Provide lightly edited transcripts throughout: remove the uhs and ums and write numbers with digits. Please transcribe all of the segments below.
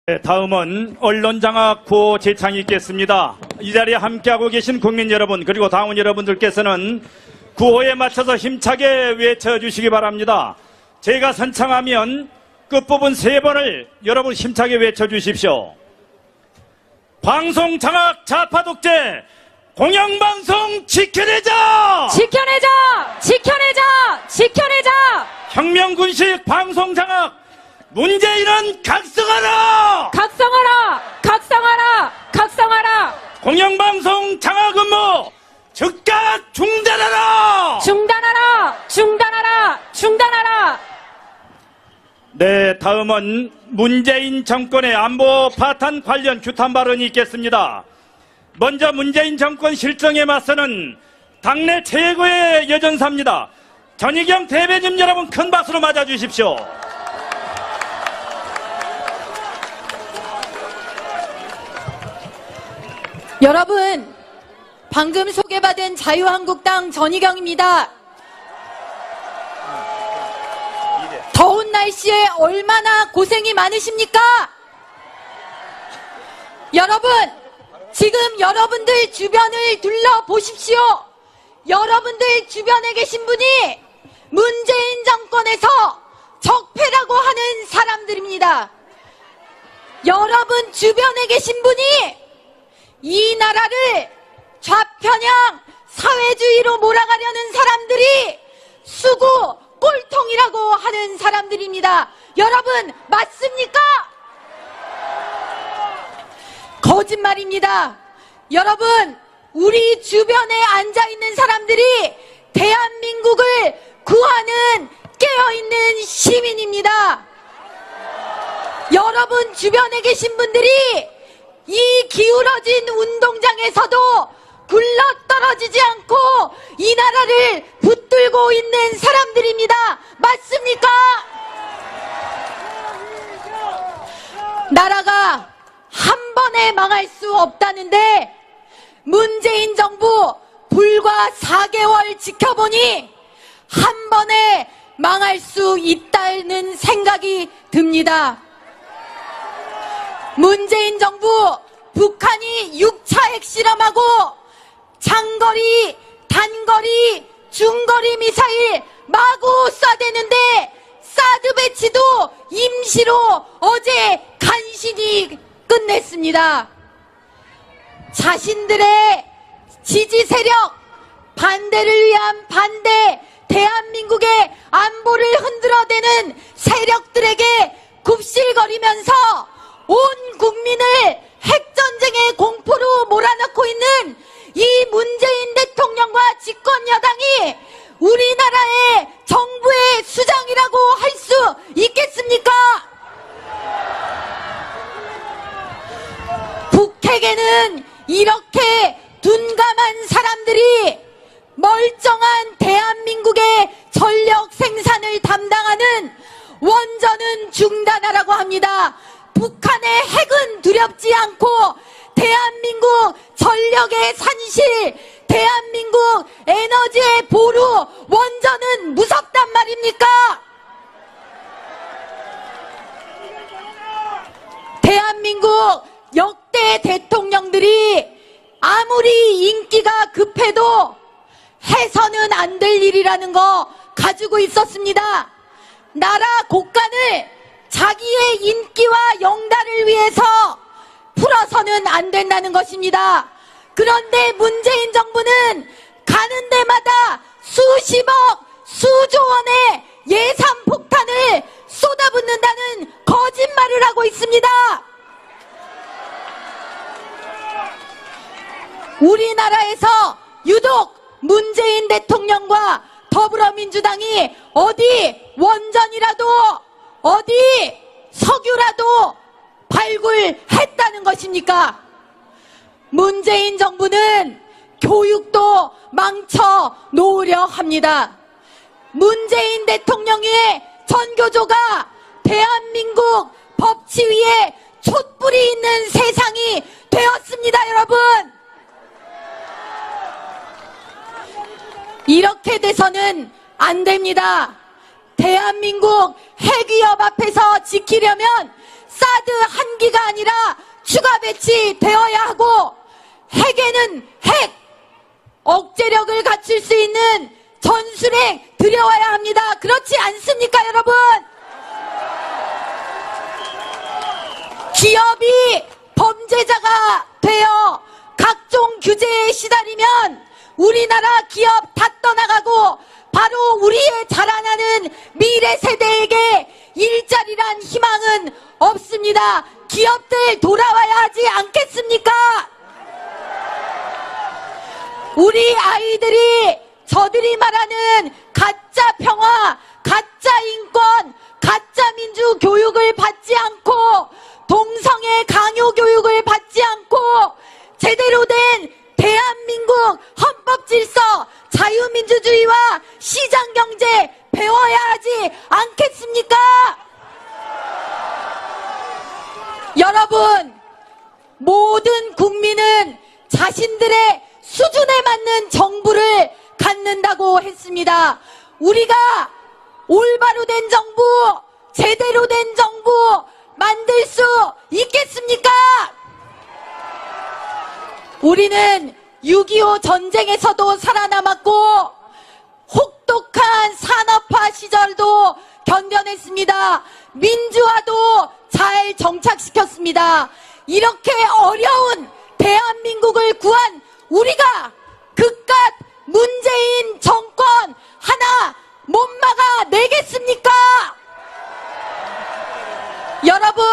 네, 다음은 언론장악 구호 제창이 있겠습니다. 이 자리에 함께하고 계신 국민 여러분 그리고 당원 여러분들께서는 구호에 맞춰서 힘차게 외쳐주시기 바랍니다. 제가 선창하면 끝부분 3번을 여러분 힘차게 외쳐주십시오. 방송장악 좌파독재 공영방송 지켜내자! 지켜내자! 지켜내자! 지켜내자! 혁명군식 방송장악 문재인은 각성하라! 각성하라! 각성하라! 각성하라! 공영방송 장악 업무 즉각 중단하라! 중단하라! 중단하라! 중단하라! 네, 다음은 문재인 정권의 안보 파탄 관련 규탄 발언이 있겠습니다. 먼저 문재인 정권 실정에 맞서는 당내 최고의 여전사입니다. 전희경 대변인 여러분 큰 박수로 맞아주십시오. 여러분, 방금 소개받은 자유한국당 전희경입니다. 더운 날씨에 얼마나 고생이 많으십니까? 여러분, 지금 여러분들 주변을 둘러보십시오. 여러분들 주변에 계신 분이 문재인 정권에서 적폐라고 하는 사람들입니다. 여러분 주변에 계신 분이 이 나라를 좌편향 사회주의로 몰아가려는 사람들이 수구 꼴통이라고 하는 사람들입니다. 여러분 맞습니까? 거짓말입니다. 여러분 우리 주변에 앉아있는 사람들이 대한민국을 구하는 깨어있는 시민입니다. 여러분 주변에 계신 분들이 이 기울어진 운동장에서도 굴러떨어지지 않고 이 나라를 붙들고 있는 사람들입니다. 맞습니까? 나라가 한 번에 망할 수 없다는데 문재인 정부 불과 4개월 지켜보니 한 번에 망할 수 있다는 생각이 듭니다. 문재인 정부 북한이 6차 핵실험하고 장거리, 단거리, 중거리 미사일 마구 쏴대는데 사드 배치도 임시로 어제 간신히 끝냈습니다. 자신들의 지지 세력, 반대를 위한 반대, 대한민국의 안보를 흔들어대는 세력들에게 굽실거리면서 온 국민을 핵전쟁의 공포로 몰아넣고 있는 이 문재인 대통령과 집권 여당이 우리나라의 정부의 수장이라고 할 수 있겠습니까? 북핵에는 이렇게 둔감한 사람들이 멀쩡한 대한민국의 전력 생산을 담당하는 원전은 중단하라고 합니다. 북한의 핵은 두렵지 않고 대한민국 전력의 산실, 대한민국 에너지의 보루, 원전은 무섭단 말입니까? 대한민국 역대 대통령들이 아무리 인기가 급해도 해서는 안 될 일이라는 거 가지고 있었습니다. 나라 곳간을 자기의 인기와 영달을 위해서 풀어서는 안 된다는 것입니다. 그런데 문재인 정부는 가는 데마다 수십억, 수조 원의 예산 폭탄을 쏟아붓는다는 거짓말을 하고 있습니다. 우리나라에서 유독 문재인 대통령과 더불어민주당이 어디 원전이라도 어디 석유라도 발굴했다는 것입니까? 문재인 정부는 교육도 망쳐 놓으려 합니다. 문재인 대통령의 전교조가 대한민국 법치위에 촛불이 있는 세상이 되었습니다, 여러분. 이렇게 돼서는 안 됩니다. 대한민국 핵위협 앞에서 지키려면 사드 한 기가 배치되어야 하고 핵에는 핵, 억제력을 갖출 수 있는 전술핵 들여와야 합니다. 그렇지 않습니까, 여러분? 기업이 범죄자가 되어 각종 규제에 시달리면 우리나라 기업 다 떠나가고 바로 우리의 자라나는 미래 세대에게 일자리란 희망은 없습니다. 기업들 돌아와야 하지 않겠습니까? 우리 아이들이 저들이 말하는 가짜 평화, 가짜 인권, 가짜 민주 교육을 받지 않고 동성애 강요 교육을 받지 않고 제대로 된 대한민국 헌법 질서, 자유민주주의와 시장경제 배워야 하지 않겠습니까? 여러분, 모든 국민은 자신들의 수준에 맞는 정부를 갖는다고 했습니다. 우리가 올바로 된 정부, 제대로 된 정부 만들 수 있겠습니까? 우리는 6.25 전쟁에서도 살아남았고 혹독한 산업화 시절도 견뎌냈습니다. 민주화도 잘 정착시켰습니다. 이렇게 어려운 대한민국을 구한 우리가 그깟 문재인 정권 하나 못 막아내겠습니까? 여러분,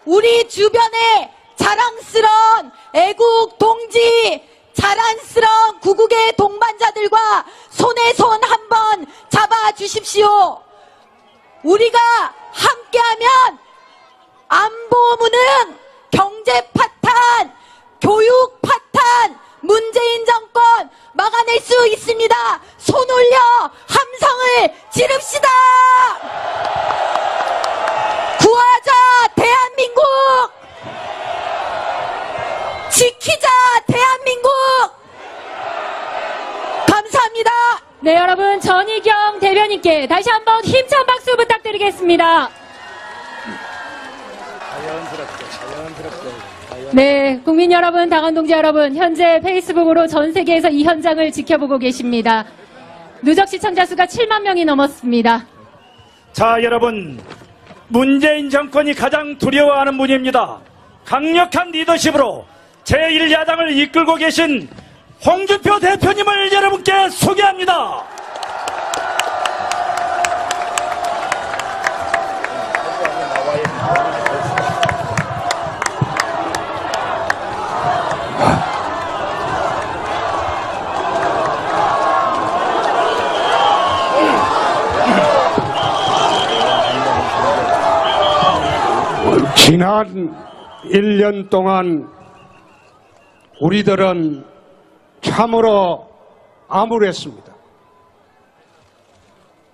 우리 주변에 자랑스러운 애국 동지, 자랑스러운 구국의 동반자들과 손에 손 한번 잡아주십시오. 우리가 함께하면 안보 무능, 경제 파탄, 교육 파탄, 문재인 정권 막아낼 수 있습니다. 손 올려 함성을 지릅시다. 구하자 대한민국, 지키자 대한민국. 감사합니다. 네, 여러분, 전희경 대변인께 다시 한번 힘찬 박수 부탁드리겠습니다. 네, 국민 여러분, 당원 동지 여러분, 현재 페이스북으로 전 세계에서 이 현장을 지켜보고 계십니다. 누적 시청자 수가 7만 명이 넘었습니다. 자, 여러분, 문재인 정권이 가장 두려워하는 분입니다. 강력한 리더십으로 제1야당을 이끌고 계신 홍준표 대표님을 여러분께 소개합니다. 지난 1년 동안 우리들은 참으로 암울했습니다.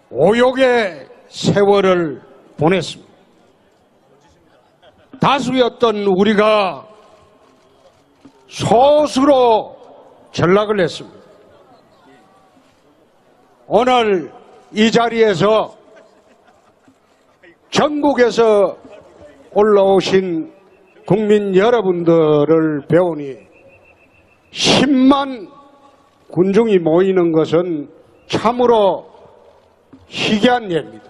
오욕의 세월을 보냈습니다. 다수였던 우리가 소수로 전락을 했습니다. 오늘 이 자리에서 전국에서 올라오신 국민 여러분들을 배우니 10만 군중이 모이는 것은 참으로 희귀한 예입니다.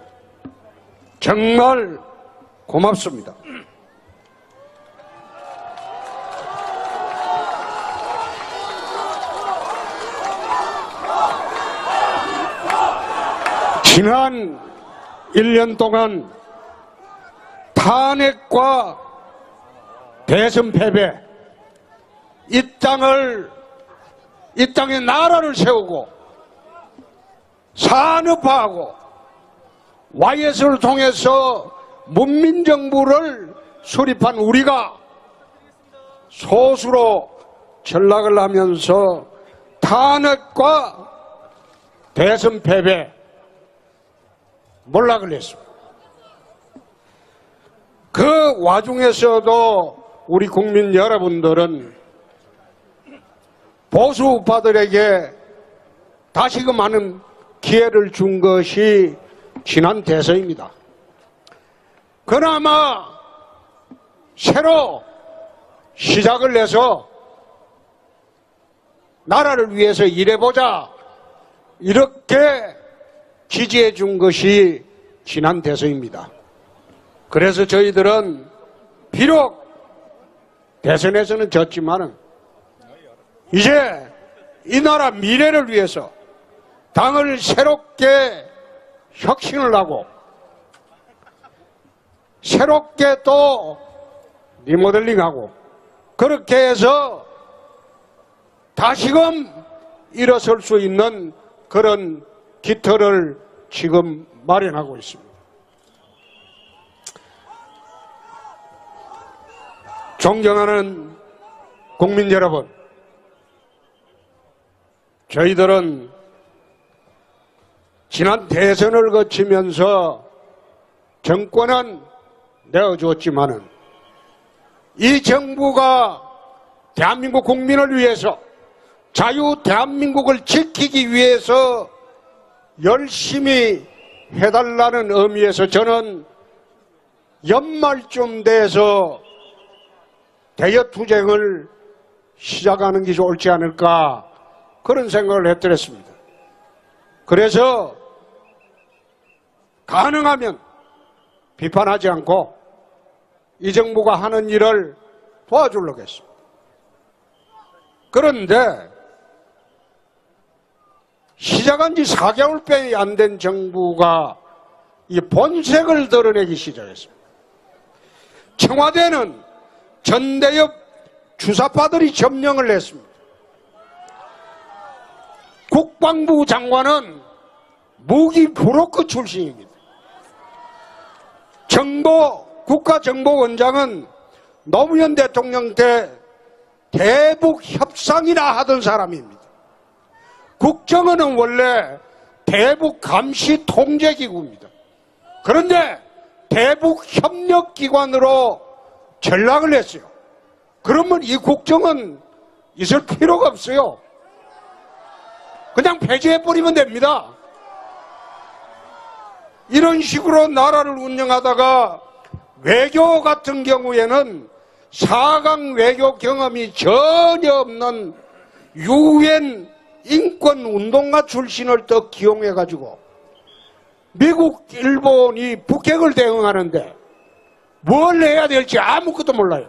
정말 고맙습니다. 지난 1년 동안 탄핵과 대선 패배, 이 땅에 나라를 세우고 산업화하고 YS를 통해서 문민정부를 수립한 우리가 소수로 전락을 하면서 탄핵과 대선 패배, 몰락을 했습니다. 그 와중에서도 우리 국민 여러분들은 보수 우파들에게 다시금 많은 기회를 준 것이 지난 대선입니다. 그나마 새로 시작을 해서 나라를 위해서 일해보자 이렇게 지지해 준 것이 지난 대선입니다. 그래서 저희들은 비록 대선에서는 졌지만은 이제 이 나라 미래를 위해서 당을 새롭게 혁신을 하고 새롭게 또 리모델링하고 그렇게 해서 다시금 일어설 수 있는 그런 깃털을 지금 마련하고 있습니다. 존경하는 국민 여러분, 저희들은 지난 대선을 거치면서 정권은 내어주었지만은 이 정부가 대한민국 국민을 위해서 자유 대한민국을 지키기 위해서 열심히 해달라는 의미에서 저는 연말쯤 돼서 대여투쟁을 시작하는 게 옳지 않을까 그런 생각을 했더랬습니다. 그래서 가능하면 비판하지 않고 이 정부가 하는 일을 도와주려고 했습니다. 그런데 시작한 지 4개월밖에 안 된 정부가 이 본색을 드러내기 시작했습니다. 청와대는 전대협 주사파들이 점령을 했습니다. 국방부 장관은 무기 브로커 출신입니다. 국가정보원장은 노무현 대통령 때 대북 협상이나 하던 사람입니다. 국정원은 원래 대북 감시 통제기구입니다. 그런데 대북 협력기관으로 전락을 했어요. 그러면 이 국정은 있을 필요가 없어요. 그냥 폐지해버리면 됩니다. 이런 식으로 나라를 운영하다가 외교 같은 경우에는 4강 외교 경험이 전혀 없는 유엔 인권운동가 출신을 또 기용해가지고 미국, 일본이 북핵을 대응하는데 뭘 해야 될지 아무것도 몰라요.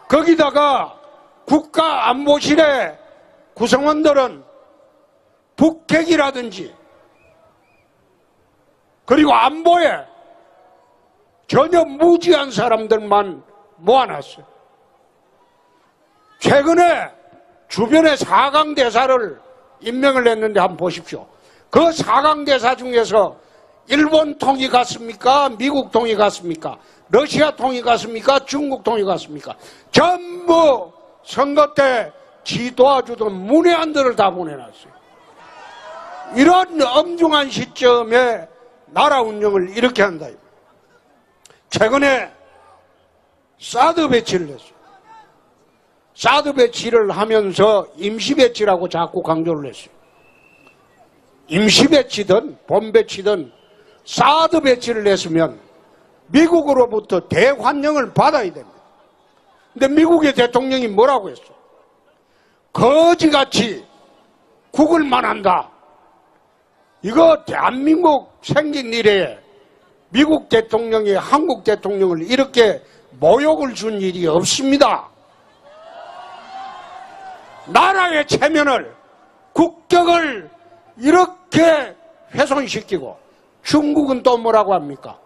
거기다가 국가안보실의 구성원들은 북핵이라든지 그리고 안보에 전혀 무지한 사람들만 모아놨어요. 최근에 주변에 4강 대사를 임명을 했는데 한번 보십시오. 그 4강 대사 중에서 일본 통이 갔습니까? 미국 통이 갔습니까? 러시아 통이 갔습니까? 중국 통이 갔습니까? 전부 선거 때 지 도와주던 문외한들을 다 보내놨어요. 이런 엄중한 시점에 나라 운영을 이렇게 한다. 최근에 사드 배치를 했어요. 사드 배치를 하면서 임시 배치라고 자꾸 강조를 했어요. 임시 배치든 본 배치든 사드 배치를 했으면 미국으로부터 대환영을 받아야 됩니다. 근데 미국의 대통령이 뭐라고 했어? 거지같이 국을만 한다. 이거 대한민국 생긴 이래에 미국 대통령이 한국 대통령을 이렇게 모욕을 준 일이 없습니다. 나라의 체면을, 국격을 이렇게 훼손시키고 중국은 또 뭐라고 합니까?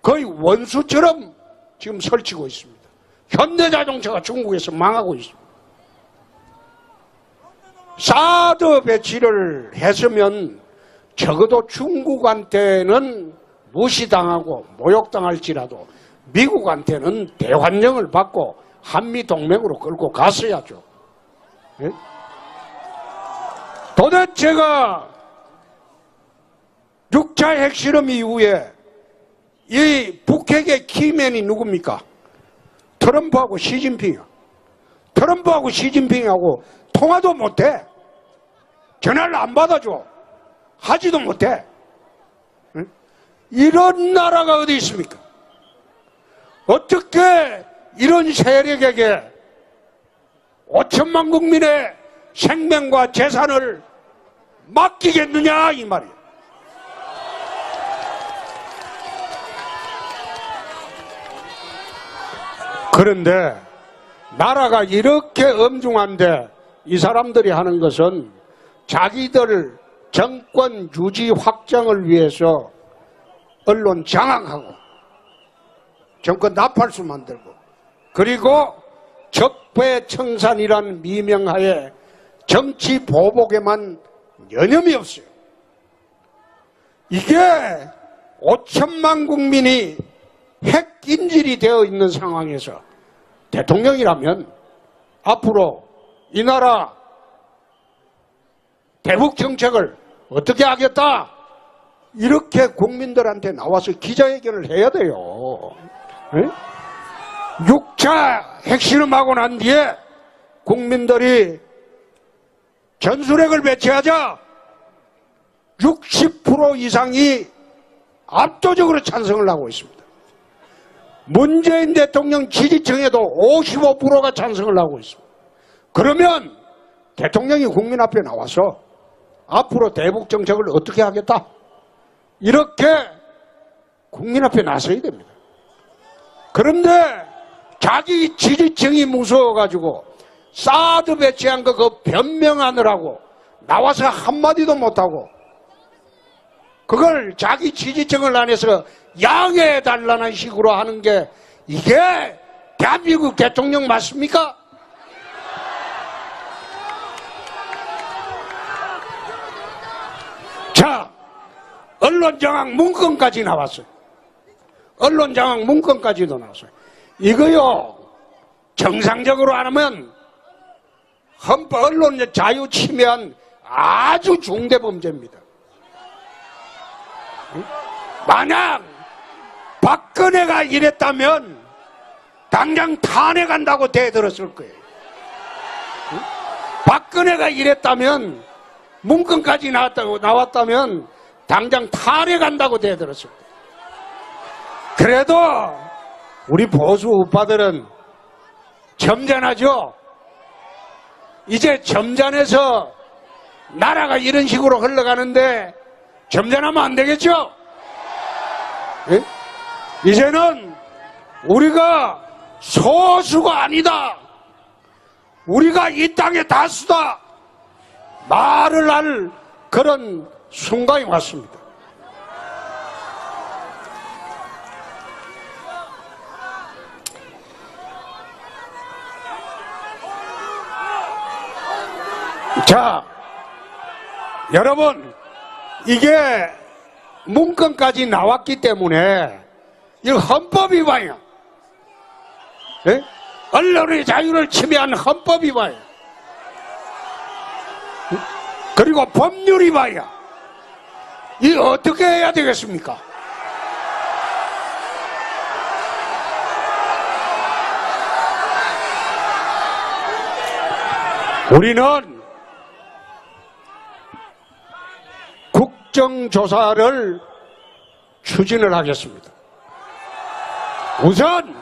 거의 원수처럼 지금 설치고 있습니다. 현대자동차가 중국에서 망하고 있습니다. 사드 배치를 했으면 적어도 중국한테는 무시당하고 모욕당할지라도 미국한테는 대환영을 받고 한미동맹으로 끌고 갔어야죠. 예? 도대체가 6차 핵실험 이후에 이 북핵의 키맨이 누굽니까? 트럼프하고 시진핑이요. 트럼프하고 시진핑하고 통화도 못해. 전화를 안 받아줘. 하지도 못해. 응? 이런 나라가 어디 있습니까? 어떻게 이런 세력에게 5천만 국민의 생명과 재산을 맡기겠느냐 이 말이에요. 그런데 나라가 이렇게 엄중한데 이 사람들이 하는 것은 자기들 정권 유지 확장을 위해서 언론 장악하고 정권 나팔수 만들고 그리고 적폐청산이라는 미명하에 정치 보복에만 여념이 없어요. 이게 5천만 국민이 핵인질이 되어 있는 상황에서 대통령이라면 앞으로 이 나라 대북 정책을 어떻게 하겠다 이렇게 국민들한테 나와서 기자회견을 해야 돼요. 네? 6차 핵실험하고 난 뒤에 국민들이 전술핵을 배치하자 60% 이상이 압도적으로 찬성을 하고 있습니다. 문재인 대통령 지지층에도 55%가 찬성을 하고 있습니다. 그러면 대통령이 국민 앞에 나와서 앞으로 대북 정책을 어떻게 하겠다 이렇게 국민 앞에 나서야 됩니다. 그런데 자기 지지층이 무서워가지고 사드 배치한 거 그 변명하느라고 나와서 한마디도 못하고 그걸 자기 지지층을 안에서 양해해달라는 식으로 하는 게 이게 대한민국 대통령 맞습니까? 자, 언론장악 문건까지 나왔어요. 언론장악 문건까지도 나왔어요. 이거요, 정상적으로 안 하면 헌법 언론 자유 침해한 아주 중대 범죄입니다. 만약 박근혜가 이랬다면 당장 탄핵한다고 대들었을 거예요. 박근혜가 이랬다면 문건까지 나왔다면 당장 탄핵한다고 대들었을 거예요. 그래도 우리 보수 우파들은 점잖하죠. 이제 점잖해서 나라가 이런 식으로 흘러가는데 점잖하면 안 되겠죠? 예? 이제는 우리가 소수가 아니다. 우리가 이 땅의 다수다. 말을 할 그런 순간이 왔습니다. 자, 여러분, 이게 문건까지 나왔기 때문에 이거 헌법 위반이야. 예? 언론의 자유를 침해한 헌법 위반이야. 그리고 법률 위반이야. 이거 어떻게 해야 되겠습니까? 우리는 국정조사를 추진을 하겠습니다. 우선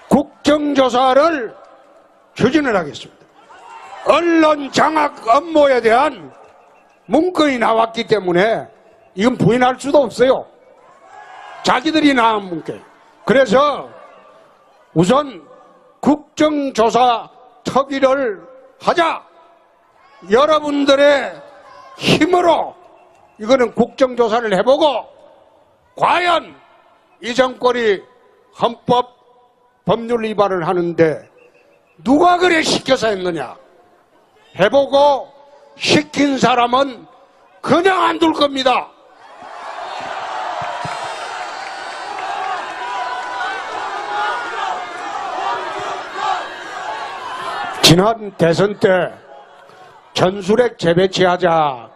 국정조사를 추진을 하겠습니다. 언론 장악 업무에 대한 문건이 나왔기 때문에 이건 부인할 수도 없어요. 자기들이 나온 문건. 그래서 우선 국정조사 특위를 하자. 여러분들의 힘으로 이거는 국정조사를 해보고 과연 이 정권이 헌법 법률 위반을 하는데 누가 그래 시켜서 했느냐 해보고 시킨 사람은 그냥 안 둘 겁니다. 지난 대선 때 전술핵 재배치하자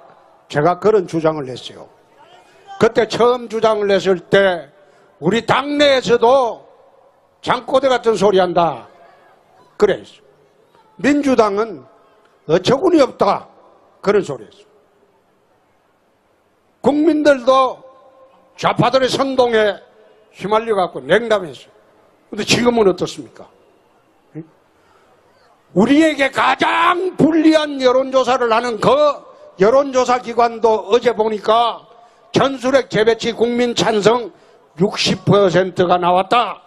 제가 그런 주장을 했어요. 그때 처음 주장을 했을 때 우리 당내에서도 장꼬대 같은 소리 한다 그랬어. 민주당은 어처구니 없다 그런 소리 했어. 국민들도 좌파들의 선동에 휘말려 갖고 냉담했어. 근데 지금은 어떻습니까? 우리에게 가장 불리한 여론조사를 하는 그 여론조사 기관도 어제 보니까 전술핵 재배치 국민 찬성 60%가 나왔다.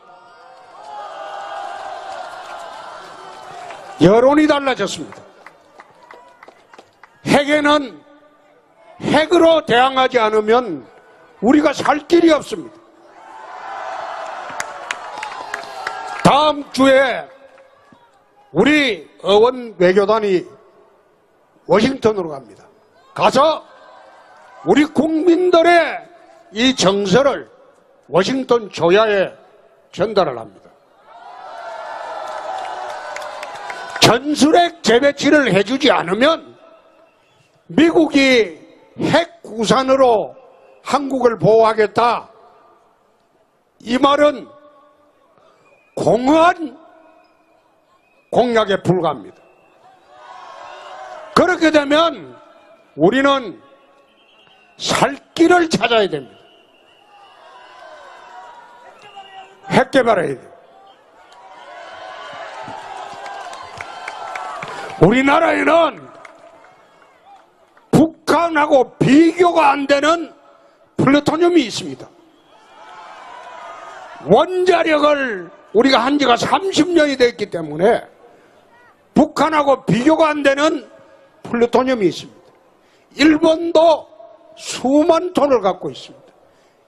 여론이 달라졌습니다. 핵에는 핵으로 대항하지 않으면 우리가 살 길이 없습니다. 다음 주에 우리 의원 외교단이 워싱턴으로 갑니다. 가서 우리 국민들의 이 정서를 워싱턴 조야에 전달을 합니다. 전술핵 재배치를 해주지 않으면 미국이 핵 구산으로 한국을 보호하겠다. 이 말은 공허한 공약에 불과합니다. 그렇게 되면 우리는 살 길을 찾아야 됩니다. 핵 개발해야 돼요. 우리나라에는 북한하고 비교가 안 되는 플루토늄이 있습니다. 원자력을 우리가 한 지가 30년이 됐기 때문에 북한하고 비교가 안 되는 플루토늄이 있습니다. 일본도 수만 톤을 갖고 있습니다.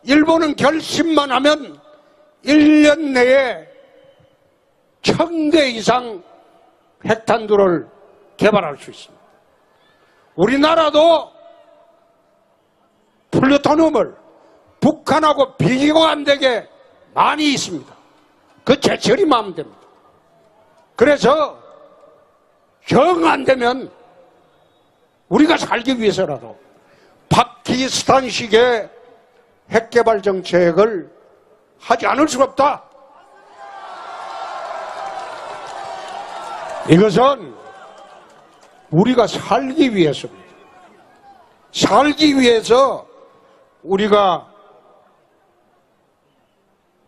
일본은 결심만 하면 1년 내에 1000개 이상 핵탄두를 개발할 수 있습니다. 우리나라도 플루토늄을 북한하고 비교가 안 되게 많이 있습니다. 그 제철이면 하면 됩니다. 그래서 정 안 되면 우리가 살기 위해서라도 파키스탄식의 핵개발 정책을 하지 않을 수가 없다. 이것은 우리가 살기 위해서입니다. 살기 위해서 우리가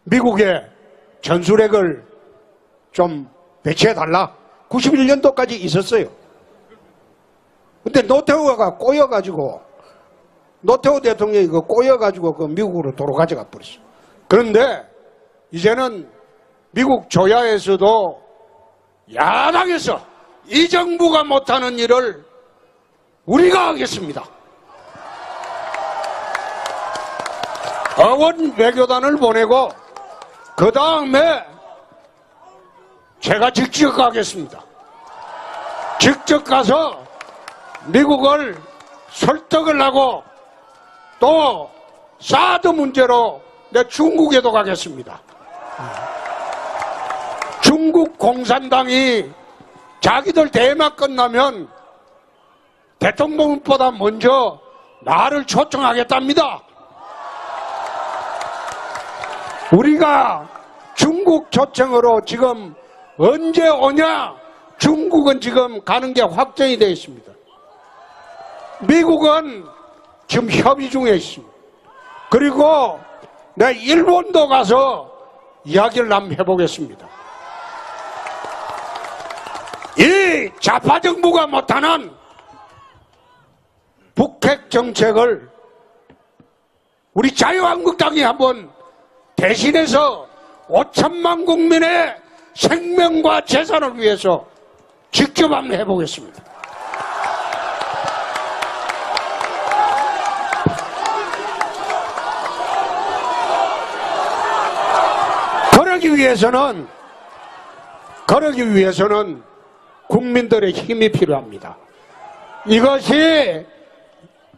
미국의 전술핵을 좀 배치해달라. 91년도까지 있었어요. 근데 노태우가 꼬여가지고, 노태우 대통령이 꼬여가지고 미국으로 도로 가져가 버렸어요. 그런데 이제는 미국 조야에서도 야당에서 이 정부가 못하는 일을 우리가 하겠습니다. 의원 외교단을 보내고 그 다음에 제가 직접 가겠습니다. 직접 가서 미국을 설득을 하고 또 사드 문제로 내 중국에도 가겠습니다. 중국 공산당이 자기들 대막 끝나면 대통령보다 먼저 나를 초청하겠답니다. 우리가 중국 초청으로 지금 언제 오냐? 중국은 지금 가는 게 확정이 되어 있습니다. 미국은 지금 협의 중에 있습니다. 그리고 내가 일본도 가서 이야기를 한번 해보겠습니다. 이 좌파 정부가 못하는 북핵 정책을 우리 자유한국당이 한번 대신해서 5천만 국민의 생명과 재산을 위해서 직접 한번 해보겠습니다. 그러기 위해서는 국민들의 힘이 필요합니다. 이것이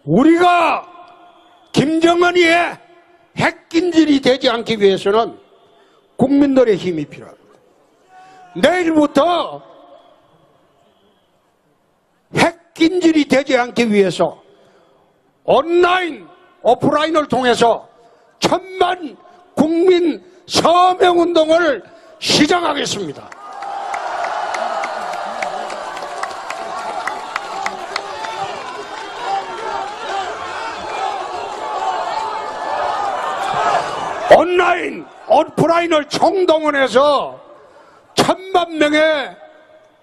우리가 김정은이의 핵긴질이 되지 않기 위해서는 국민들의 힘이 필요합니다. 내일부터 핵긴질이 되지 않기 위해서 온라인, 오프라인을 통해서 1000만 국민 서명운동을 시작하겠습니다. 온라인, 오프라인을 총동원해서 1000만 명의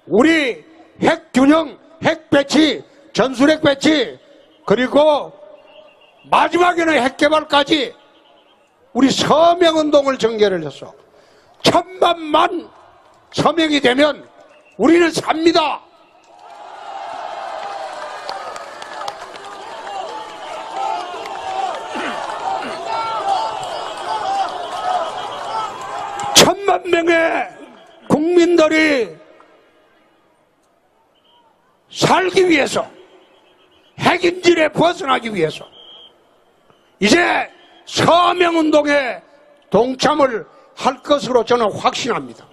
우리 핵균형, 핵배치, 전술핵 배치, 그리고 마지막에는 핵개발까지 우리 서명운동을 전개를 해서 1000만만 서명이 되면 우리는 삽니다. 천만 명의 국민들이 살기 위해서, 핵인질에 벗어나기 위해서 이제 서명운동에 동참을 할 것으로 저는 확신합니다.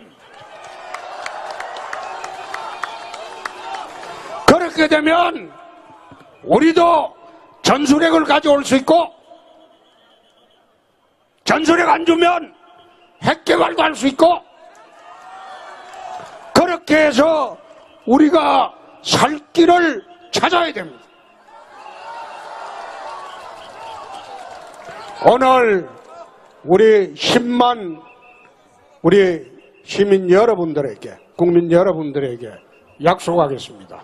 그렇게 되면 우리도 전술핵을 가져올 수 있고, 전술핵 안 주면 핵개발도 할 수 있고, 그렇게 해서 우리가 살 길을 찾아야 됩니다. 오늘 우리 10만 우리 시민 여러분들에게, 국민 여러분들에게 약속하겠습니다.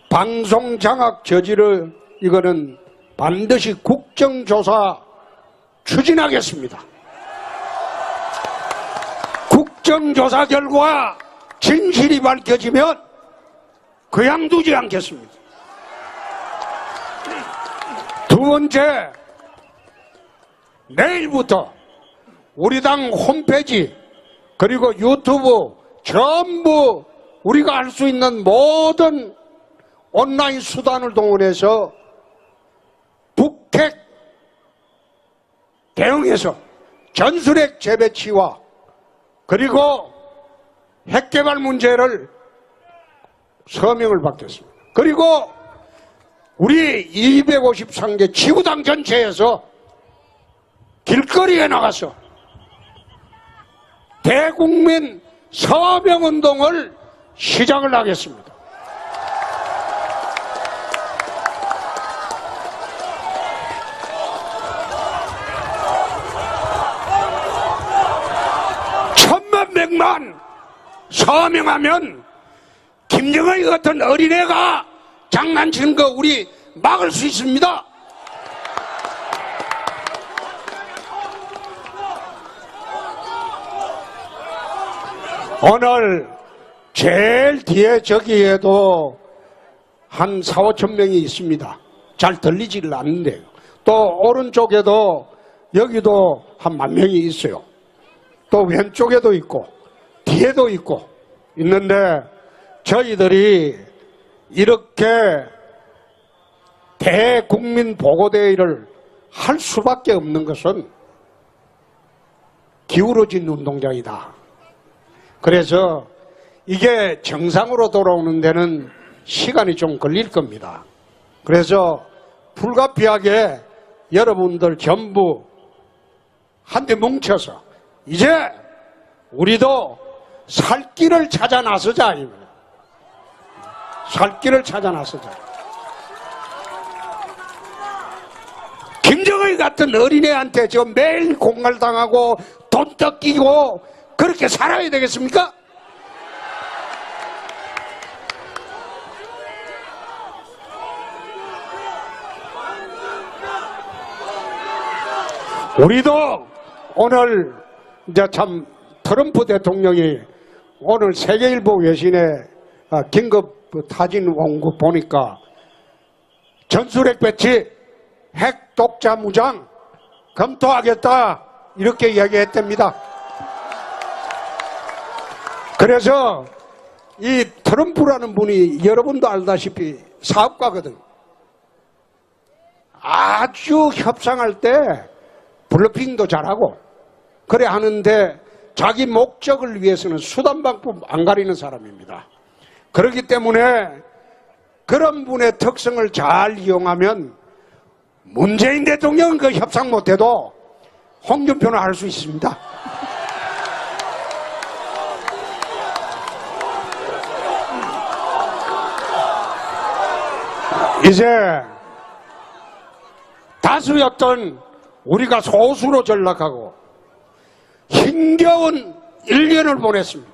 방송 장악 저지를 이거는 반드시 국정조사 추진하겠습니다. 국정조사 결과 진실이 밝혀지면 그냥 두지 않겠습니다. 두 번째, 내일부터 우리 당 홈페이지 그리고 유튜브 전부 우리가 할 수 있는 모든 온라인 수단을 동원해서 북핵 대응해서 전술핵 재배치와 그리고 핵개발 문제를 서명을 받겠습니다. 그리고 우리 253개 지구당 전체에서 길거리에 나가서 대국민 서명운동을 시작을 하겠습니다. 천만 백만 서명하면 김정일 같은 어린애가 장난치는 거 우리 막을 수 있습니다. 오늘 제일 뒤에 저기에도 한 4, 5천 명이 있습니다. 잘 들리지를 않는데요. 또 오른쪽에도 여기도 한 10,000명이 있어요. 또 왼쪽에도 있고 뒤에도 있고 있는데, 저희들이 이렇게 대국민 보고대회를 할 수밖에 없는 것은 기울어진 운동장이다. 그래서 이게 정상으로 돌아오는 데는 시간이 좀 걸릴 겁니다. 그래서 불가피하게 여러분들 전부 한데 뭉쳐서 이제 우리도 살 길을 찾아 나서자. 살 길을 찾아 나서자. 김정일 같은 어린애한테 지금 매일 공갈당하고 돈 뜯기고 그렇게 살아야 되겠습니까? 우리도 오늘 이제 참 트럼프 대통령이 오늘 세계일보 외신에 긴급 타진 온 거 보니까 전술핵 배치, 핵 독자 무장 검토하겠다 이렇게 이야기했답니다. 그래서 이 트럼프라는 분이 여러분도 알다시피 사업가거든. 아주 협상할 때 블러핑도 잘하고 그래 하는데 자기 목적을 위해서는 수단 방법 안 가리는 사람입니다. 그렇기 때문에 그런 분의 특성을 잘 이용하면 문재인 대통령은 그 협상 못해도 홍준표는 할 수 있습니다. 이제 다수였던 우리가 소수로 전락하고 힘겨운 1년을 보냈습니다.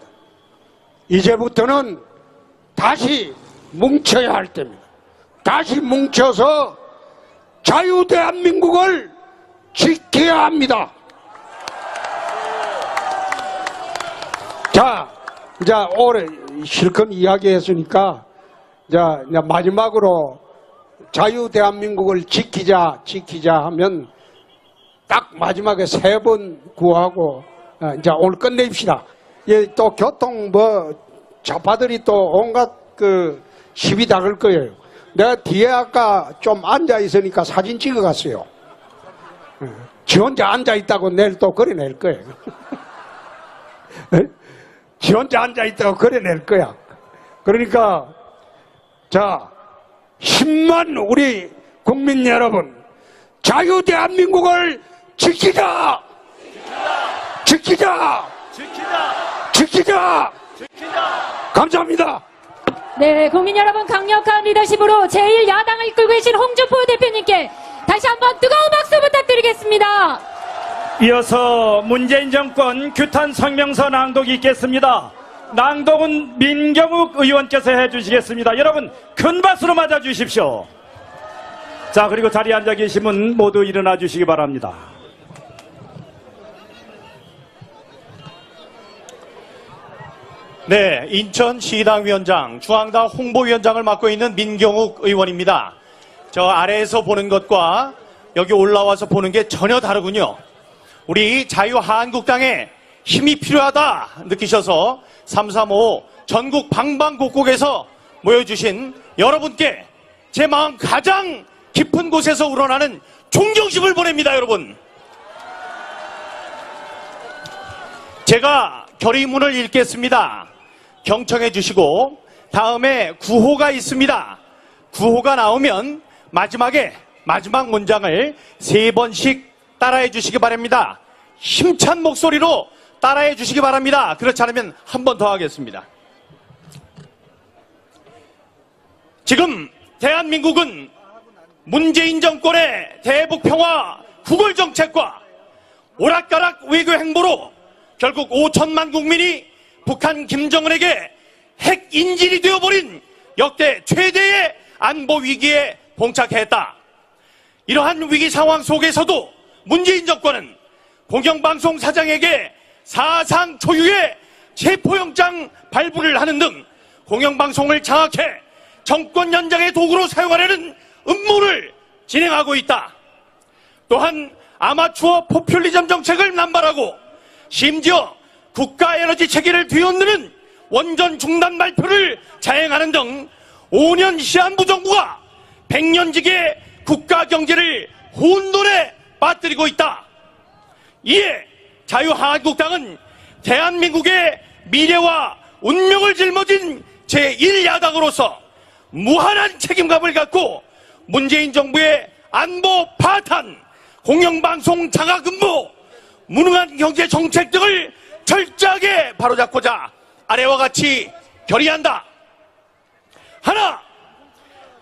이제부터는 다시 뭉쳐야 할 때입니다. 다시 뭉쳐서 자유대한민국을 지켜야 합니다. 자, 이제 올해 실컷 이야기했으니까 이제 마지막으로 자유대한민국을 지키자 하면 딱 마지막에 3번 구하고 이제 오늘 끝내십시다. 예, 또 교통 좌파들이 또 온갖 시비 다 걸 거예요. 내가 뒤에 아까 좀 앉아 있으니까 사진 찍어 갔어요. 지 혼자 앉아 있다고 내일 또 그려낼 거예요. 지 혼자 앉아 있다고 그려낼 거야. 그러니까 자, 10만 우리 국민 여러분, 자유대한민국을 지키자! 지키자! 감사합니다. 네, 국민 여러분 강력한 리더십으로 제1야당을 이끌고 계신 홍준표 대표님께 다시 한번 뜨거운 박수 부탁드리겠습니다. 이어서 문재인 정권 규탄 성명서 낭독이 있겠습니다. 낭독은 민경욱 의원께서 해주시겠습니다. 여러분 큰 박수로 맞아주십시오. 자, 그리고 자리에 앉아 계신 분 모두 일어나 주시기 바랍니다. 네, 인천시당위원장, 중앙당 홍보위원장을 맡고 있는 민경욱 의원입니다. 저 아래에서 보는 것과 여기 올라와서 보는 게 전혀 다르군요. 우리 자유한국당에 힘이 필요하다 느끼셔서 335 전국 방방곡곡에서 모여주신 여러분께 제 마음 가장 깊은 곳에서 우러나는 존경심을 보냅니다, 여러분. 제가 결의문을 읽겠습니다. 경청해 주시고 다음에 구호가 있습니다. 구호가 나오면 마지막 문장을 3번씩 따라해 주시기 바랍니다. 힘찬 목소리로 따라해 주시기 바랍니다. 그렇지 않으면 한 번 더 하겠습니다. 지금 대한민국은 문재인 정권의 대북 평화 구걸 정책과 오락가락 외교 행보로 결국 5천만 국민이 북한 김정은에게 핵 인질이 되어버린 역대 최대의 안보 위기에 봉착했다. 이러한 위기 상황 속에서도 문재인 정권은 공영방송 사장에게 사상 초유의 체포영장 발부를 하는 등 공영방송을 장악해 정권 연장의 도구로 사용하려는 음모를 진행하고 있다. 또한 아마추어 포퓰리즘 정책을 남발하고 심지어 국가 에너지 체계를 뒤흔드는 원전 중단 발표를 자행하는 등 5년 시한부 정부가 100년직의 국가 경제를 혼돈에 빠뜨리고 있다. 이에 자유한국당은 대한민국의 미래와 운명을 짊어진 제1야당으로서 무한한 책임감을 갖고 문재인 정부의 안보 파탄, 공영방송 장악 음모, 무능한 경제 정책 등을 철저하게 바로잡고자 아래와 같이 결의한다. 하나,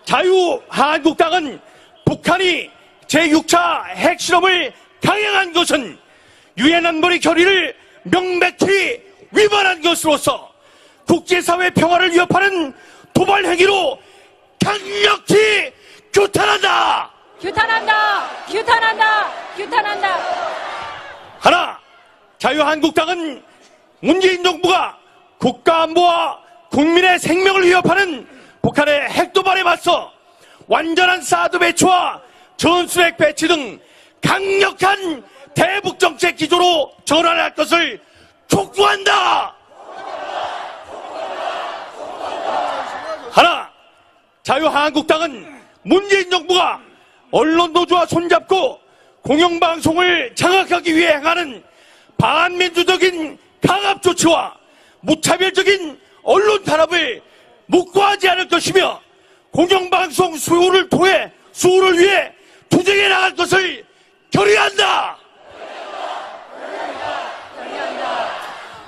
자유한국당은 북한이 제6차 핵실험을 강행한 것은 유엔 안보리 결의를 명백히 위반한 것으로서 국제사회 평화를 위협하는 도발 행위로 강력히 규탄한다. 규탄한다. 하나, 자유한국당은 문재인 정부가 국가안보와 국민의 생명을 위협하는 북한의 핵도발에 맞서 완전한 사드 배치와 전술핵 배치 등 강력한 대북정책 기조로 전환할 것을 촉구한다. 하나, 자유한국당은 문재인 정부가 언론노조와 손잡고 공영방송을 장악하기 위해 행하는 반민주적인 강압 조치와 무차별적인 언론 탄압을 묵과하지 않을 것이며 공영방송 수호를 위해 투쟁해 나갈 것을 결의한다.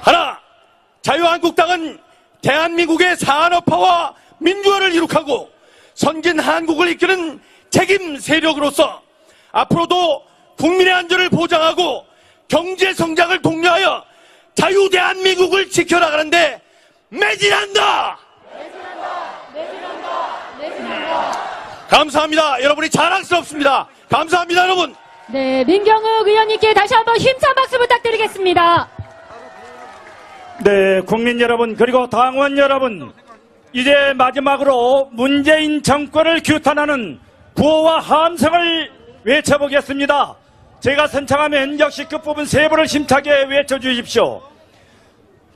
하나, 자유한국당은 대한민국의 산업화와 민주화를 이룩하고 선진 한국을 이끄는 책임 세력으로서 앞으로도 국민의 안전을 보장하고 경제 성장을 독려하여 자유 대한민국을 지켜나가는데 매진한다. 감사합니다. 여러분이 자랑스럽습니다. 감사합니다, 여러분. 네, 민경욱 의원님께 다시 한번 힘찬 박수 부탁드리겠습니다. 네, 국민 여러분 그리고 당원 여러분, 이제 마지막으로 문재인 정권을 규탄하는 구호와 함성을 외쳐보겠습니다. 제가 선창하면 역시 끝부분 세 번을 심차게 외쳐주십시오.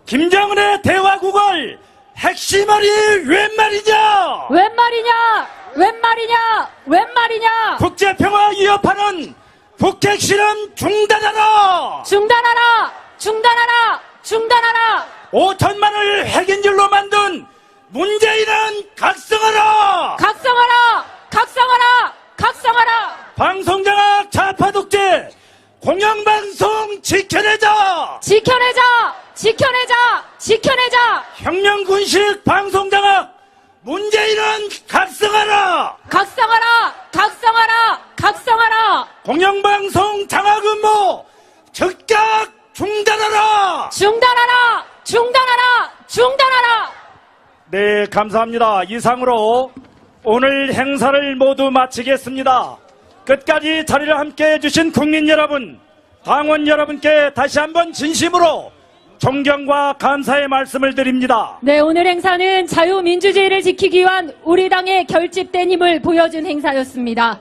김정은의 대화국을 핵심어리 웬 말이냐? 웬 말이냐? 웬 말이냐? 웬 말이냐? 국제평화 위협하는 북핵 실험 중단하라! 중단하라! 중단하라! 중단하라! 5천만을 핵인질로 만든 문재인은 각성하라! 각성하라! 각성하라! 각성하라! 방송장악 좌파독재 공영방송 지켜내자! 지켜내자! 지켜내자! 지켜내자! 혁명군식 방송장악 문재인은 각성하라! 각성하라! 각성하라! 각성하라! 공영방송 장악 음모 즉각 중단하라! 중단하라! 중단하라! 중단하라! 네, 감사합니다. 이상으로 오늘 행사를 모두 마치겠습니다. 끝까지 자리를 함께 해주신 국민 여러분, 당원 여러분께 다시 한번 진심으로 존경과 감사의 말씀을 드립니다. 네, 오늘 행사는 자유민주주의를 지키기 위한 우리 당의 결집된 힘을 보여준 행사였습니다.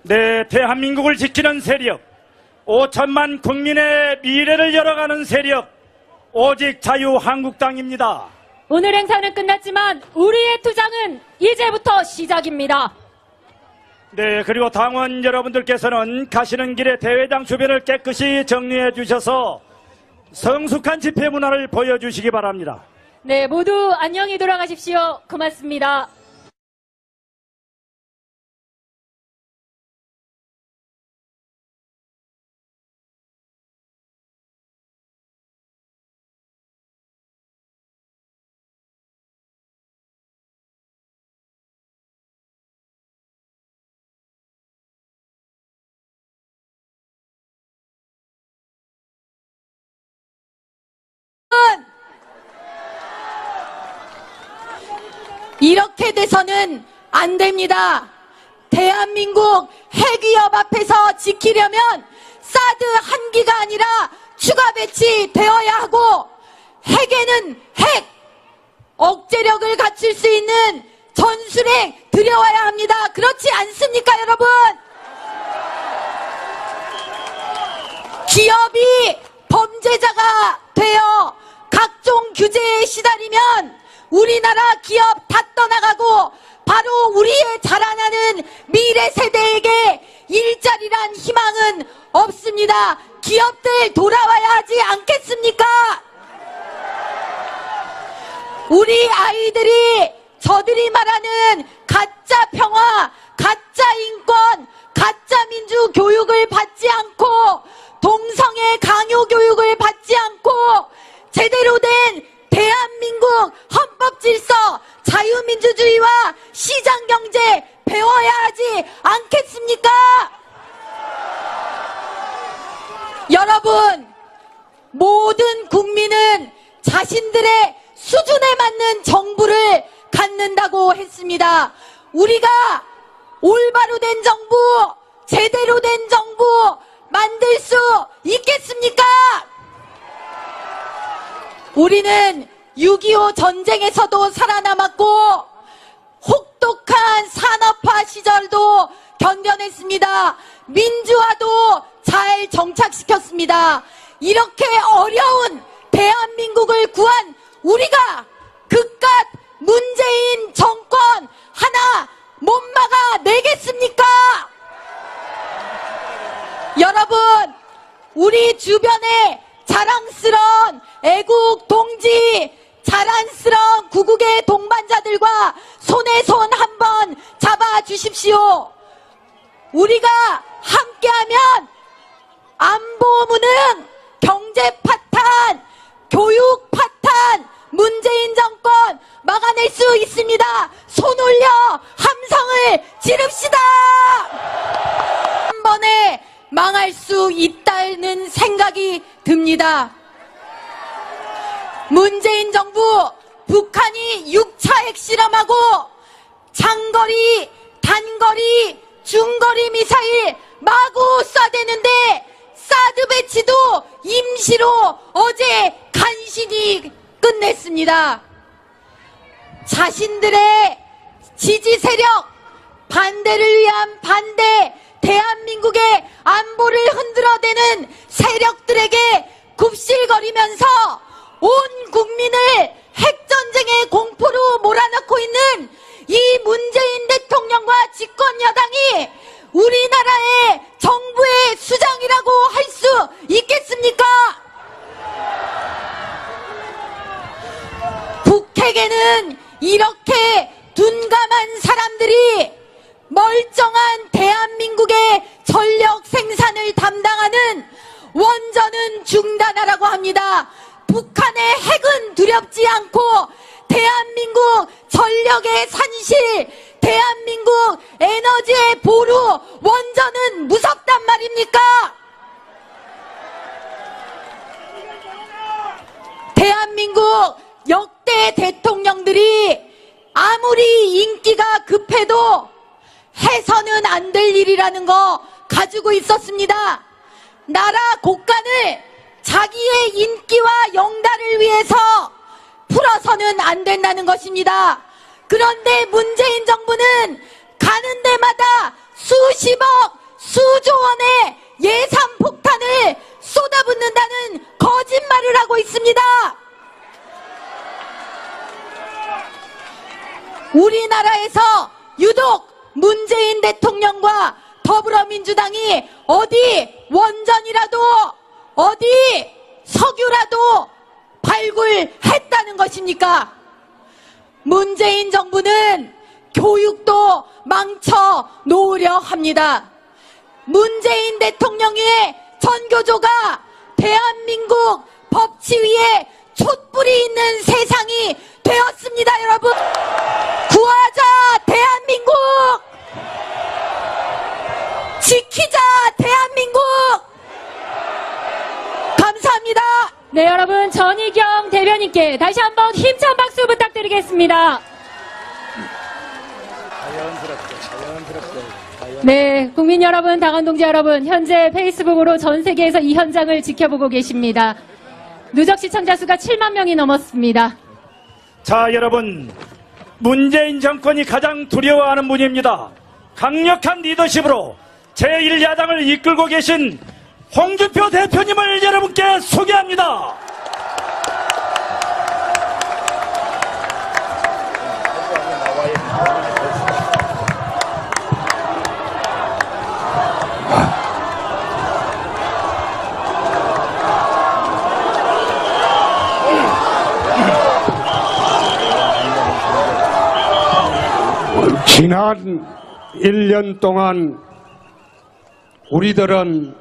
네, 대한민국을 지키는 세력, 5천만 국민의 미래를 열어가는 세력, 오직 자유한국당입니다. 오늘 행사는 끝났지만 우리의 투쟁은 이제부터 시작입니다. 네, 그리고 당원 여러분들께서는 가시는 길에 대회장 주변을 깨끗이 정리해 주셔서 성숙한 집회 문화를 보여주시기 바랍니다. 네, 모두 안녕히 돌아가십시오. 고맙습니다. 이렇게 돼서는 안 됩니다. 대한민국 핵위협 앞에서 지키려면 사드 한기가 아니라 추가 배치되어야 하고, 핵에는 핵, 억제력을 갖출 수 있는 전술핵 들여와야 합니다. 그렇지 않습니까, 여러분? 기업이 범죄자가 되어 각종 규제에 시달리면 우리나라 기업 다 떠나가고 바로 우리의 자라나는 미래 세대에게 일자리란 희망은 없습니다. 기업들 돌아와야 하지 않겠습니까? 우리 아이들이 저들이 말하는 가짜 평화, 가짜 인권, 가짜 민주 교육을 받지 않고 동성애 강요 교육을 받지 않고 제대로 된 대한민국 헌법 질서, 자유민주주의와 시장경제 배워야 하지 않겠습니까? 여러분, 모든 국민은 자신들의 수준에 맞는 정부를 갖는다고 했습니다. 우리가 올바로 된 정부, 제대로 된 정부 만들 수 있겠습니까? 우리는 6.25 전쟁에서도 살아남았고 혹독한 산업화 시절도 견뎌냈습니다. 민주화도 잘 정착시켰습니다. 이렇게 어려운 대한민국을 구한 우리가 그깟 문재인 정권 하나 못 막아내겠습니까? 여러분, 우리 주변에 자랑스러운 애국 동지, 자랑스러운 구국의 동반자들과 손에 손 한번 잡아주십시오. 우리가 함께하면 안보 무능, 경제 파탄, 교육 파탄, 문재인 정권 막아낼 수 있습니다. 손 올려 함성을 지릅시다. 한 번에 생각이 듭니다. 문재인 정부 북한이 6차 핵실험하고 장거리, 단거리, 중거리 미사일 마구 쏴대는데 사드 배치도 임시로 어제 간신히 끝냈습니다. 자신들의 지지 세력, 반대를 위한 반대, 대한민국의 안보를 흔들어대는 세력들에게 굽실거리면서 온 국민을 핵전쟁의 공포로 몰아넣고 있는 이 문재인 대통령과 집권 여당이 우리나라의 정부의 수장이라고 할 수 있겠습니까? 북핵에는 이렇게 둔감한 사람들이 멀쩡한 대한민국의 전력 생산을 담당하는 원전은 중단하라고 합니다. 북한의 핵은 두렵지 않고 대한민국 전력의 산실, 대한민국 에너지의 보루, 원전은 무섭단 말입니까? 대한민국 역대 대통령들이 아무리 인기가 급해도 해서는 안 될 일이라는 거 가지고 있었습니다. 나라 곳간을 자기의 인기와 영달을 위해서 풀어서는 안 된다는 것입니다. 그런데 문재인 정부는 가는 데마다 수십억, 수조 원의 예산 폭탄을 쏟아붓는다는 거짓말을 하고 있습니다. 우리나라에서 유독 문재인 대통령과 더불어민주당이 어디 원전이라도 어디 석유라도 발굴했다는 것입니까? 문재인 정부는 교육도 망쳐 놓으려 합니다. 문재인 대통령의 전교조가 대한민국 법치위에 촛불이 있는 세상이 되었습니다, 여러분. 구하자 대한민국! 지키자 대한민국! 감사합니다. 네, 여러분 전희경 대변인께 다시 한번 힘찬 박수 부탁드리겠습니다. 네, 국민 여러분, 당원 동지 여러분, 현재 페이스북으로 전 세계에서 이 현장을 지켜보고 계십니다. 누적 시청자 수가 7만 명이 넘었습니다. 자, 여러분, 문재인 정권이 가장 두려워하는 분입니다. 강력한 리더십으로 제1야당을 이끌고 계신 홍준표 대표님을 여러분께 소개합니다. 지난 1년 동안 우리들은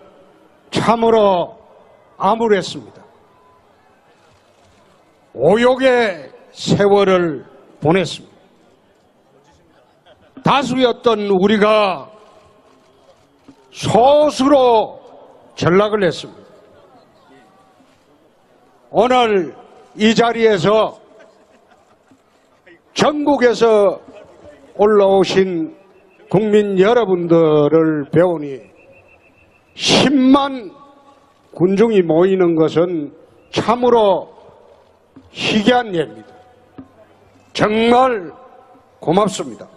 참으로 암울했습니다. 오욕의 세월을 보냈습니다. 다수였던 우리가 소수로 전락을 했습니다. 오늘 이 자리에서 전국에서 올라오신 국민 여러분들을 배우니 10만 군중이 모이는 것은 참으로 희귀한 예입니다. 정말 고맙습니다.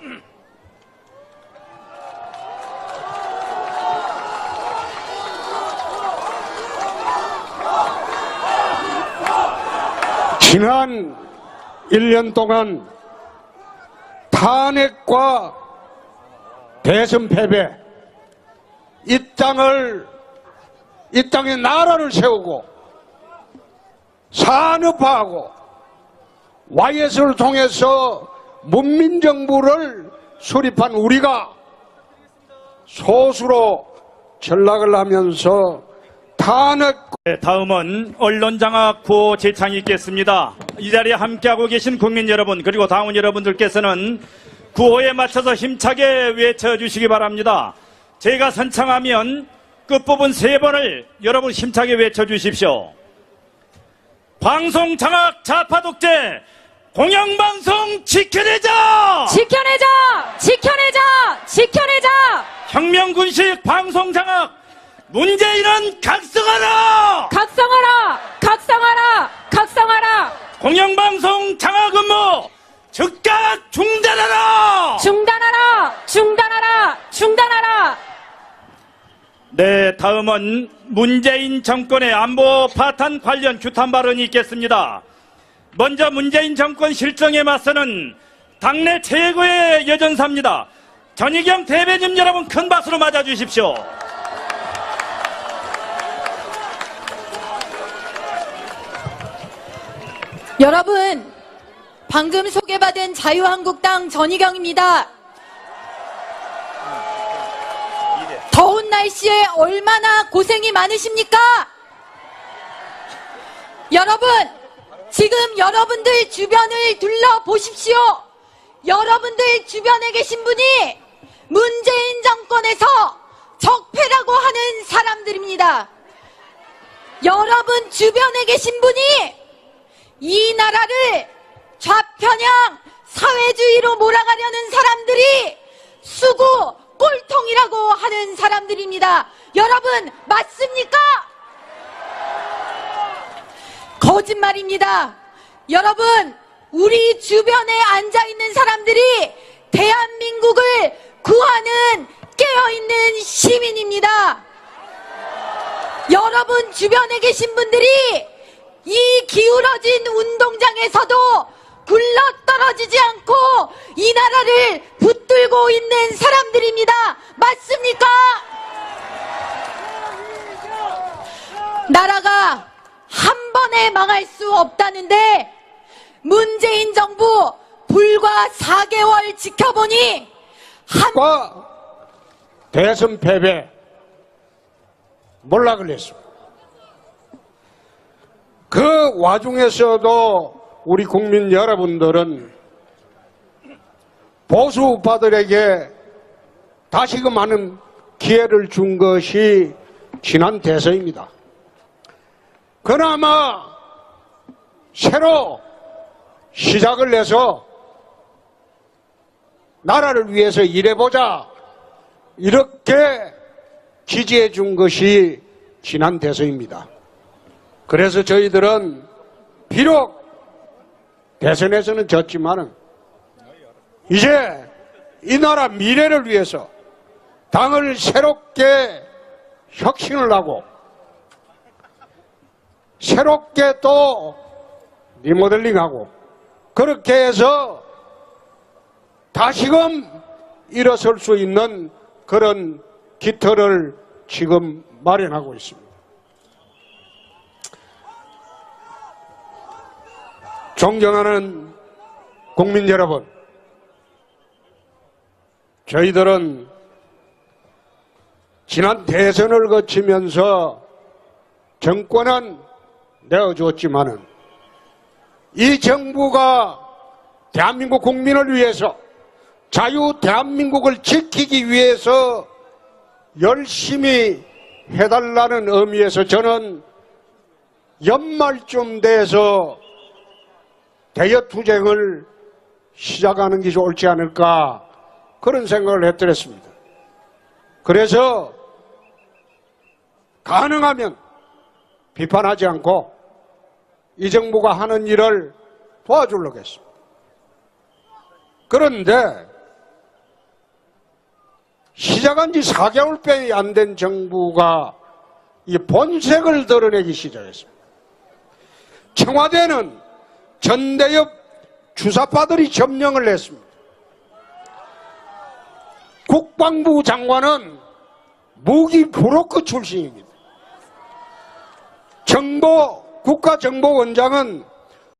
지난 1년 동안 탄핵과 대선 패배, 이 땅에 나라를 세우고 산업화하고 YS를 통해서 문민정부를 수립한 우리가 소수로 전락을 하면서 탄핵. 네, 다음은 언론장악 구호 제창이 있겠습니다. 이 자리에 함께하고 계신 국민 여러분 그리고 당원 여러분들께서는 구호에 맞춰서 힘차게 외쳐주시기 바랍니다. 제가 선창하면 끝부분 3번을 여러분 힘차게 외쳐주십시오. 방송 장악 좌파 독재 공영방송 지켜내자! 지켜내자! 지켜내자! 지켜내자! 혁명군식 방송 장악 문재인은 각성하라! 각성하라! 각성하라! 각성하라! 공영방송 장악 업무 즉각 중단하라! 중단하라! 중단하라! 중단하라! 네, 다음은 문재인 정권의 안보 파탄 관련 규탄 발언이 있겠습니다. 먼저 문재인 정권 실정에 맞서는 당내 최고의 여전사입니다. 전희경 대변인 여러분 큰 박수로 맞아주십시오. 여러분, 방금 소개받은 자유한국당 전희경입니다. 더운 날씨에 얼마나 고생이 많으십니까? 여러분, 지금 여러분들 주변을 둘러보십시오. 여러분들 주변에 계신 분이 문재인 정권에서 적폐라고 하는 사람들입니다. 여러분 주변에 계신 분이 이 나라를 좌편향 사회주의로 몰아가려는 사람들이 수구 꼴통이라고 하는 사람들입니다. 여러분 맞습니까? 거짓말입니다. 여러분, 우리 주변에 앉아있는 사람들이 대한민국을 구하는 깨어있는 시민입니다. 여러분 주변에 계신 분들이 이 기울어진 운동장에서도 굴러떨어지지 않고 이 나라를 붙들고 있는 사람들입니다. 맞습니까? 나라가 한 번에 망할 수 없다는데 문재인 정부 불과 4개월 지켜보니 과 대선 패배 몰락을 했습니다. 그 와중에서도 우리 국민 여러분들은 보수 우파들에게 다시금 하는 기회를 준 것이 지난 대선입니다. 그나마 새로 시작을 해서 나라를 위해서 일해보자 이렇게 지지해 준 것이 지난 대선입니다. 그래서 저희들은 비록 대선에서는 졌지만은 이제 이 나라 미래를 위해서 당을 새롭게 혁신을 하고 새롭게 또 리모델링하고 그렇게 해서 다시금 일어설 수 있는 그런 깃털을 지금 마련하고 있습니다. 존경하는 국민 여러분, 저희들은 지난 대선을 거치면서 정권은 내어주었지만은 이 정부가 대한민국 국민을 위해서 자유 대한민국을 지키기 위해서 열심히 해달라는 의미에서 저는 연말쯤 돼서 대여투쟁을 시작하는 것이 옳지 않을까 그런 생각을 했더랬습니다. 그래서 가능하면 비판하지 않고 이 정부가 하는 일을 도와주려고 했습니다. 그런데 시작한 지 4개월밖에 안 된 정부가 이 본색을 드러내기 시작했습니다. 청와대는 전대협 주사파들이 점령을 했습니다. 국방부 장관은 무기 브로커 출신입니다. 국가정보원장은